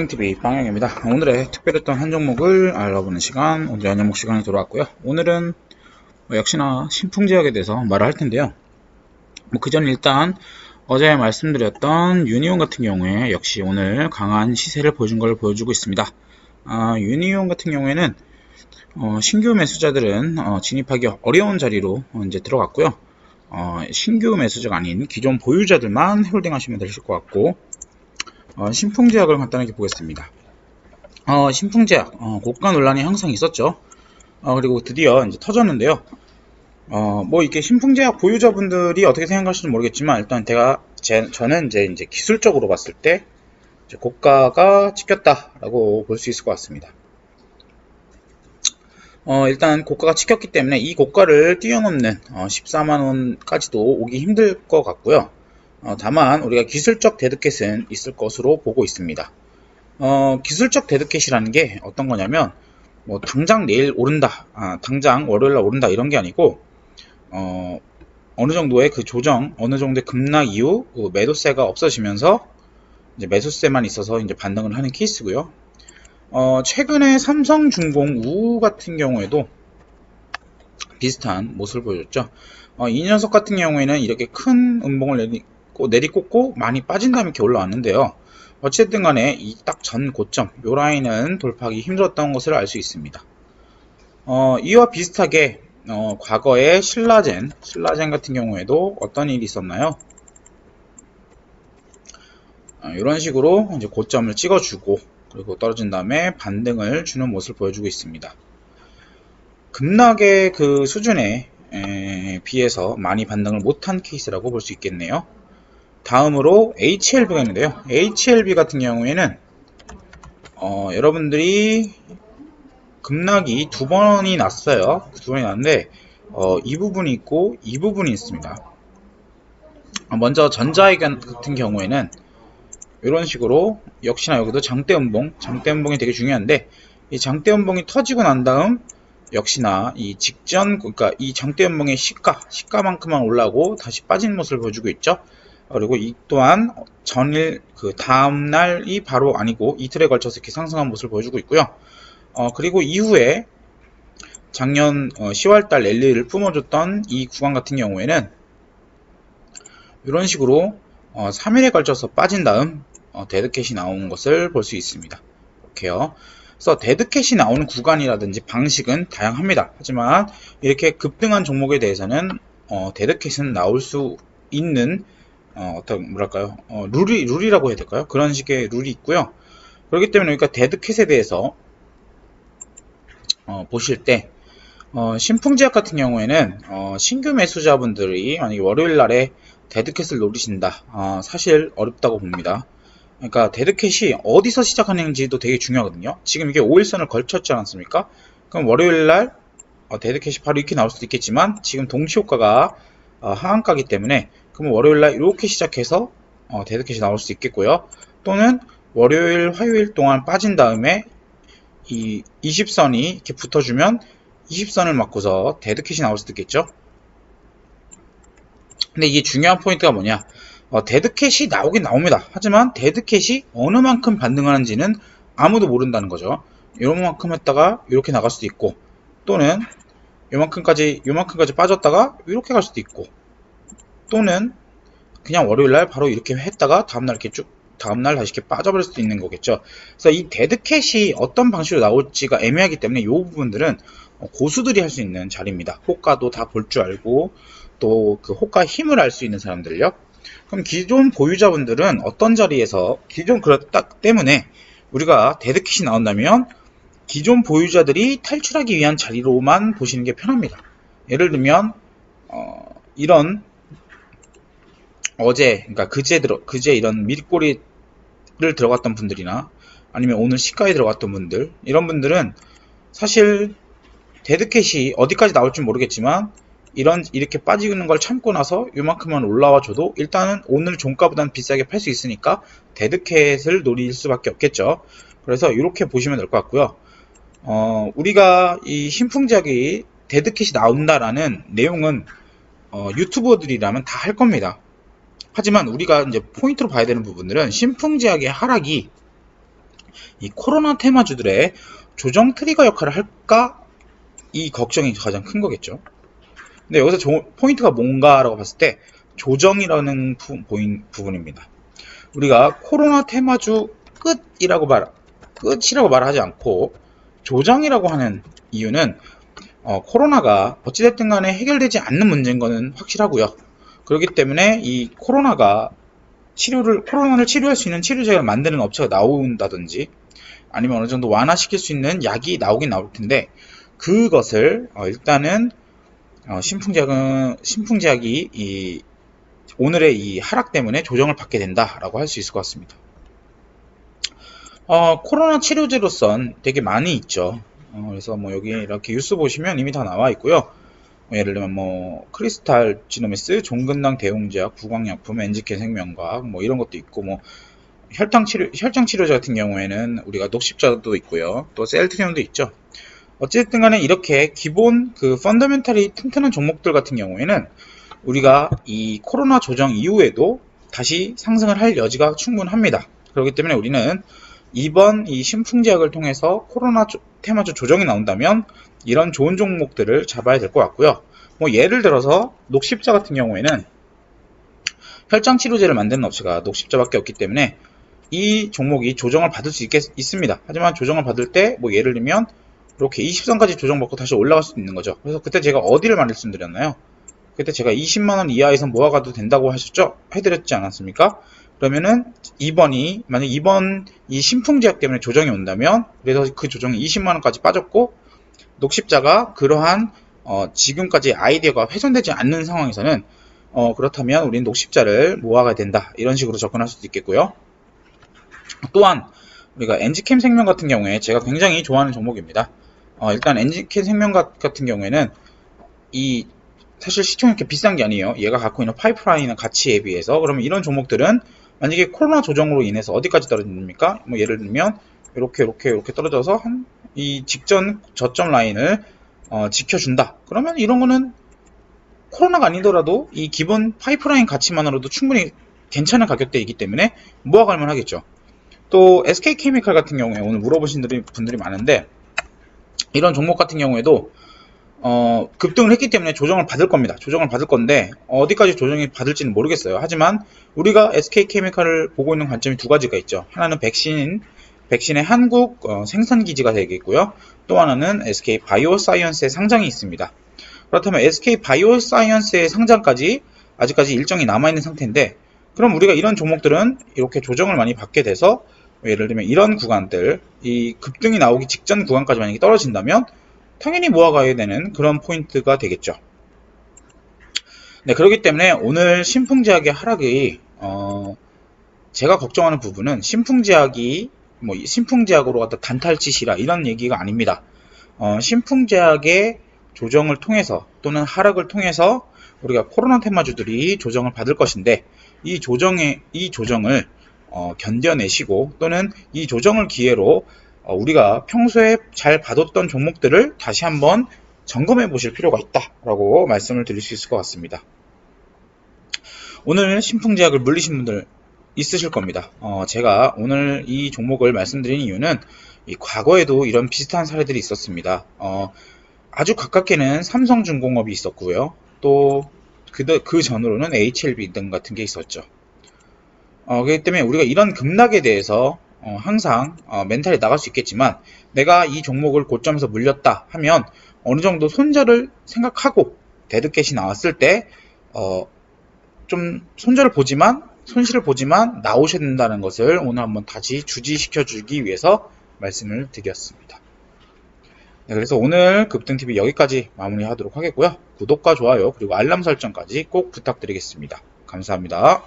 TV 방향입니다. 오늘의 특별했던 한 종목을 알아보는 시간, 오늘의 한 종목 시간이 돌아왔고요. 오늘은 역시나 신풍제약에 대해서 말을 할 텐데요. 그 전 일단 어제 말씀드렸던 유니온 같은 경우에 역시 오늘 강한 시세를 보여준 걸 보여주고 있습니다. 유니온 같은 경우에는 신규 매수자들은 진입하기 어려운 자리로 이제 들어갔고요. 신규 매수자가 아닌 기존 보유자들만 홀딩 하시면 되실 것 같고, 신풍제약을 간단하게 보겠습니다. 신풍제약 고가 논란이 항상 있었죠. 그리고 드디어 이제 터졌는데요. 이게 신풍제약 보유자분들이 어떻게 생각하실지 모르겠지만, 일단 저는 이제 기술적으로 봤을 때 이제 고가가 찍혔다라고 볼 수 있을 것 같습니다. 일단 고가가 찍혔기 때문에 이 고가를 뛰어넘는 14만원까지도 오기 힘들 것 같고요. 다만 우리가 기술적 데드캣은 있을 것으로 보고 있습니다. 기술적 데드캣이라는 게 어떤 거냐면, 당장 내일 오른다, 당장 월요일날 오른다 이런 게 아니고, 어느 정도의 그 조정, 어느 정도의 급락 이후 매도세가 없어지면서 이제 매수세만 있어서 이제 반등을 하는 케이스고요. 최근에 삼성중공 우 같은 경우에도 비슷한 모습을 보여줬죠. 이 녀석 같은 경우에는 이렇게 큰 음봉을 내리꽂고 많이 빠진 다음에 이렇게 올라왔는데요. 어쨌든 간에 이 딱 전 고점, 요 라인은 돌파하기 힘들었던 것을 알 수 있습니다. 이와 비슷하게 과거에 신라젠 같은 경우에도 어떤 일이 있었나요? 이런 식으로 이제 고점을 찍어주고 그리고 떨어진 다음에 반등을 주는 모습을 보여주고 있습니다. 급락의 그 수준에 비해서 많이 반등을 못한 케이스라고 볼 수 있겠네요. 다음으로 HLB가 있는데요. HLB 같은 경우에는 여러분들이 급락이 두 번이 났어요. 두 번이 났는데 이 부분이 있고 이 부분이 있습니다. 먼저 전자회관 같은 경우에는 이런 식으로 역시나 여기도 장대음봉이 되게 중요한데, 이 장대음봉이 터지고 난 다음 역시나 그러니까 이 장대음봉의 시가만큼만 올라오고 다시 빠진 모습을 보여주고 있죠. 그리고 이 또한 전일 그 다음날이 바로 아니고 이틀에 걸쳐서 이렇게 상승한 모습을 보여주고 있고요. 그리고 이후에 작년 10월달 랠리를 뿜어줬던 이 구간 같은 경우에는 이런 식으로 3일에 걸쳐서 빠진 다음 데드캣이 나온 것을 볼 수 있습니다. 이렇게요. 그래서 데드캣이 나오는 구간이라든지 방식은 다양합니다. 하지만 이렇게 급등한 종목에 대해서는 데드캣은 나올 수 있는 룰이라고 해야 될까요? 그런 식의 룰이 있고요. 그렇기 때문에 그러니까 데드캣에 대해서 보실 때 신풍제약 같은 경우에는 신규 매수자분들이 만약에 월요일 날에 데드캣을 노리신다, 사실 어렵다고 봅니다. 그러니까 데드캣이 어디서 시작하는지도 되게 중요하거든요. 지금 이게 5일선을 걸쳤지 않았습니까? 그럼 월요일날 데드캣이 바로 이렇게 나올 수도 있겠지만, 지금 동시효과가 하한가기 때문에 그럼 월요일날 이렇게 시작해서 데드캣이 나올 수 있겠고요. 또는 월요일, 화요일 동안 빠진 다음에 이 20선이 이렇게 붙어주면 20선을 맞고서 데드캣이 나올 수도 있겠죠. 근데 이게 중요한 포인트가 뭐냐, 데드캣이 나오긴 나옵니다. 하지만 데드캣이 어느 만큼 반등하는지는 아무도 모른다는 거죠. 요만큼 했다가 이렇게 나갈 수도 있고, 또는 요만큼까지 빠졌다가 이렇게 갈 수도 있고, 또는 그냥 월요일날 바로 이렇게 했다가 다음날 다시 이렇게 빠져버릴 수도 있는 거겠죠. 그래서 이 데드캣이 어떤 방식으로 나올지가 애매하기 때문에 이 부분들은 고수들이 할 수 있는 자리입니다. 호가도 다 볼 줄 알고 또 그 호가 힘을 알 수 있는 사람들요. 그럼 기존 보유자분들은 어떤 자리에서 그렇다 때문에 우리가 데드캣이 나온다면 기존 보유자들이 탈출하기 위한 자리로만 보시는 게 편합니다. 예를 들면 이런 그러니까 그제 이런 미리꼬리를 들어갔던 분들이나 아니면 오늘 시가에 들어갔던 분들, 이런 분들은 사실 데드캣이 어디까지 나올지 모르겠지만 이렇게 빠지는 걸 참고 나서 요만큼만 올라와 줘도 일단은 오늘 종가보다는 비싸게 팔 수 있으니까 데드캣을 노릴 수밖에 없겠죠. 그래서 이렇게 보시면 될 것 같고요. 우리가 이 신풍제약이 데드캣이 나온다라는 내용은 유튜버들이라면 다 할 겁니다. 하지만 우리가 이제 포인트로 봐야 되는 부분들은 신풍제약의 하락이 이 코로나 테마주들의 조정 트리거 역할을 할까? 이 걱정이 가장 큰 거겠죠. 근데 여기서 포인트가 뭔가라고 봤을 때 조정이라는 부분입니다. 우리가 코로나 테마주 끝이라고 말하지 않고 조정이라고 하는 이유는 코로나가 어찌됐든 간에 해결되지 않는 문제인 것은 확실하고요. 그렇기 때문에 이 코로나를 치료할 수 있는 치료제를 만드는 업체가 나온다든지 아니면 어느 정도 완화시킬 수 있는 약이 나오긴 나올 텐데 그것을 일단은 신풍제약이 오늘의 이 하락 때문에 조정을 받게 된다라고 할 수 있을 것 같습니다. 코로나 치료제로선 되게 많이 있죠. 그래서 뭐 여기 이렇게 뉴스 보시면 이미 다 나와 있고요. 예를 들면 뭐 크리스탈 지노미스, 종근당 대용제약, 구강약품, 엔지케 생명과학 뭐 이런 것도 있고 뭐 혈당 치료제 같은 경우에는 우리가 녹십자도 있고요. 또 셀트리온도 있죠. 어쨌든 간에 이렇게 기본 그 펀더멘탈이 튼튼한 종목들 같은 경우에는 우리가 이 코로나 조정 이후에도 다시 상승을 할 여지가 충분합니다. 그렇기 때문에 우리는 이번 이 신풍제약을 통해서 코로나 테마주 조정이 나온다면 이런 좋은 종목들을 잡아야 될 것 같고요. 뭐 예를 들어서 녹십자 같은 경우에는 혈장 치료제를 만드는 업체가 녹십자밖에 없기 때문에 이 종목이 조정을 받을 수 있습니다. 하지만 조정을 받을 때 뭐 예를 들면 이렇게 20선까지 조정받고 다시 올라갈 수 있는 거죠. 그래서 그때 제가 어디를 말씀드렸나요? 그때 제가 20만원 이하에선 모아가도 된다고 하셨죠? 해드렸지 않았습니까? 그러면은 만약 이번 이 신풍제약 때문에 조정이 온다면 그래서 그 조정이 20만원까지 빠졌고 녹십자가 그러한 지금까지 아이디어가 훼손되지 않는 상황에서는 그렇다면 우리는 녹십자를 모아가야 된다 이런 식으로 접근할 수도 있겠고요. 또한 우리가 엔지캠 생명 같은 경우에 제가 굉장히 좋아하는 종목입니다. 일단 엔지캠 생명 같은 경우에는 사실 시총이 이렇게 비싼 게 아니에요. 얘가 갖고 있는 파이프라인의 가치에 비해서. 그러면 이런 종목들은 만약에 코로나 조정으로 인해서 어디까지 떨어집니까? 뭐 예를 들면 이렇게 떨어져서 이 직전 저점 라인을 지켜준다. 그러면 이런 거는 코로나가 아니더라도 이 기본 파이프라인 가치만으로도 충분히 괜찮은 가격대이기 때문에 모아갈 만하겠죠. 또 SK케미칼 같은 경우에 오늘 물어보신 분들이 많은데 이런 종목 같은 경우에도 급등을 했기 때문에 조정을 받을 겁니다. 조정을 받을 건데 어디까지 조정이 받을지는 모르겠어요. 하지만 우리가 SK케미칼을 보고 있는 관점이 두 가지가 있죠. 하나는 백신의 한국 생산 기지가 되겠고요. 또 하나는 SK 바이오사이언스의 상장이 있습니다. 그렇다면 SK 바이오사이언스의 상장까지 아직까지 일정이 남아있는 상태인데 그럼 우리가 이런 종목들은 이렇게 조정을 많이 받게 돼서 예를 들면 이런 구간들 이 급등이 나오기 직전 구간까지 만약에 떨어진다면 당연히 모아가야 되는 그런 포인트가 되겠죠. 네, 그렇기 때문에 오늘 신풍제약의 하락이 제가 걱정하는 부분은 신풍제약이 뭐 신풍제약으로 갖다 단탈짓이라 이런 얘기가 아닙니다. 신풍제약의 조정을 통해서 또는 하락을 통해서 우리가 코로나 테마주들이 조정을 받을 것인데 이 조정을 견뎌내시고 또는 이 조정을 기회로 우리가 평소에 잘 봐뒀던 종목들을 다시 한번 점검해 보실 필요가 있다라고 말씀을 드릴 수 있을 것 같습니다. 오늘 신풍제약을 물리신 분들 있으실 겁니다. 제가 오늘 이 종목을 말씀드린 이유는 과거에도 이런 비슷한 사례들이 있었습니다. 아주 가깝게는 삼성중공업이 있었고요. 또 그 전으로는 HLB 등 같은 게 있었죠. 그렇기 때문에 우리가 이런 급락에 대해서 항상 멘탈이 나갈 수 있겠지만 내가 이 종목을 고점에서 물렸다 하면 어느 정도 손절을 생각하고 데드캣이 나왔을 때 좀 손실을 보지만 나오셔야 된다는 것을 오늘 한번 다시 주지시켜 주기 위해서 말씀을 드렸습니다. 네, 그래서 오늘 급등TV 여기까지 마무리하도록 하겠고요. 구독과 좋아요 그리고 알람 설정까지 꼭 부탁드리겠습니다. 감사합니다.